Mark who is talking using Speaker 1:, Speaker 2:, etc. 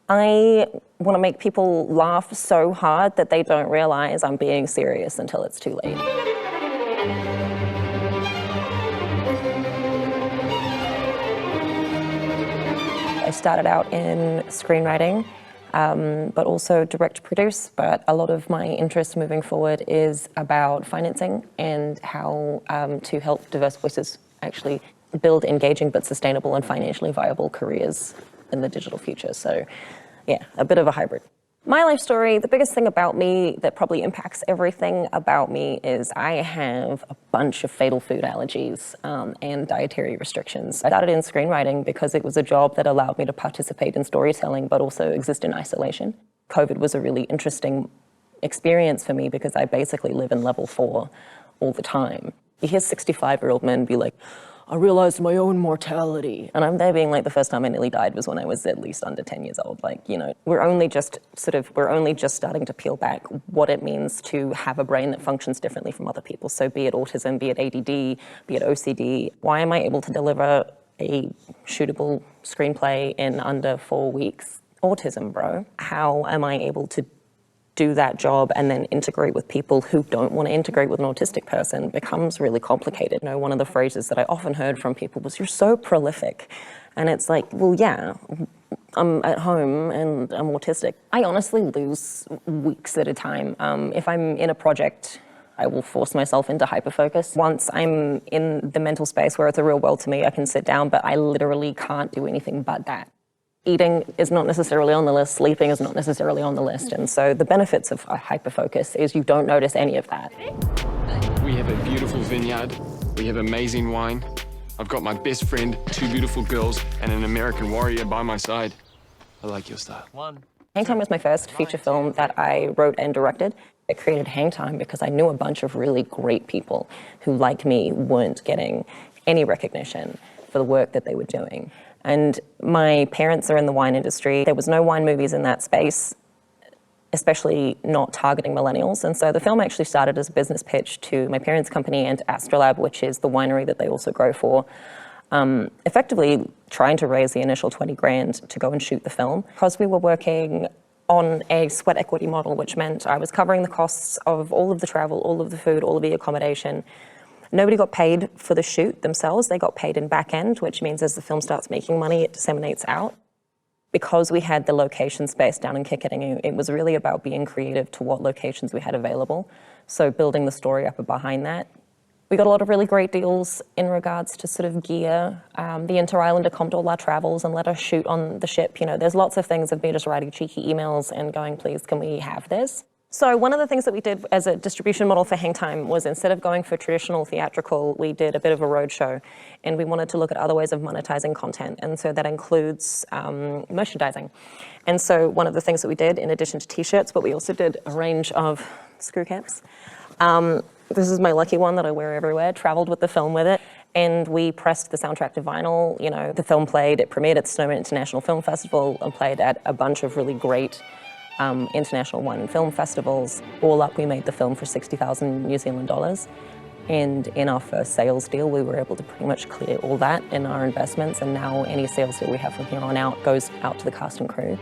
Speaker 1: I want to make people laugh so hard that they don't realize I'm being serious until it's too late. I started out in screenwriting, but also direct produce, but a lot of my interest moving forward is about financing and how to help diverse voices actually build engaging but sustainable and financially viable careers in the digital future. So yeah, a bit of a hybrid. My life story, the biggest thing about me that probably impacts everything about me is I have a bunch of fatal food allergies and dietary restrictions. I started in screenwriting because it was a job that allowed me to participate in storytelling but also exist in isolation. COVID was a really interesting experience for me because I basically live in level 4 all the time. You hear 65-year-old men be like, I realized my own mortality. And I'm there being like, the first time I nearly died was when I was at least under 10 years old. Like, you know, we're only just starting to peel back what it means to have a brain that functions differently from other people. So be it autism, be it ADD, be it OCD. Why am I able to deliver a shootable screenplay in under 4 weeks? Autism, bro. How am I able to do that job and then integrate with people who don't want to integrate with an autistic person becomes really complicated. You know, one of the phrases that I often heard from people was, you're so prolific. And it's like, well, yeah, I'm at home and I'm autistic. I honestly lose weeks at a time. If I'm in a project, I will force myself into hyperfocus. Once I'm in the mental space where it's a real world to me, I can sit down, but I literally can't do anything but that. Eating is not necessarily on the list, sleeping is not necessarily on the list, and so the benefits of a hyperfocus is you don't notice any of that.
Speaker 2: We have a beautiful vineyard, we have amazing wine, I've got my best friend, 2 beautiful girls, and an American warrior by my side. I like your style.
Speaker 1: Hang Time was my first feature film that I wrote and directed. I created Hang Time because I knew a bunch of really great people who, like me, weren't getting any recognition for the work that they were doing. And my parents are in the wine industry. There was no wine movies in that space, especially not targeting millennials. And so the film actually started as a business pitch to my parents' company and to Astrolab, which is the winery that they also grow for, effectively trying to raise the initial 20 grand to go and shoot the film. Because we were working on a sweat equity model, which meant I was covering the costs of all of the travel, all of the food, all of the accommodation. Nobody got paid for the shoot themselves. They got paid in back end, which means as the film starts making money, it disseminates out. Because we had the location space down in Kikatanga, it was really about being creative to what locations we had available. So building the story up behind that. We got a lot of really great deals in regards to sort of gear. The Inter-Islander comped all our travels and let us shoot on the ship. You know, there's lots of things of me just writing cheeky emails and going, please, can we have this? So one of the things that we did as a distribution model for Hang Time was, instead of going for traditional theatrical, we did a bit of a roadshow, and we wanted to look at other ways of monetizing content, and so that includes merchandising. And so one of the things that we did, in addition to t-shirts, but we also did a range of screw caps. This is my lucky one that I wear everywhere, traveled with the film with it, and we pressed the soundtrack to vinyl. You know, the film played, it premiered at Sonoma International Film Festival and played at a bunch of really great international wine and film festivals. All up, we made the film for 60,000 New Zealand dollars. And in our first sales deal, we were able to pretty much clear all that in our investments. And now any sales deal we have from here on out goes out to the cast and crew.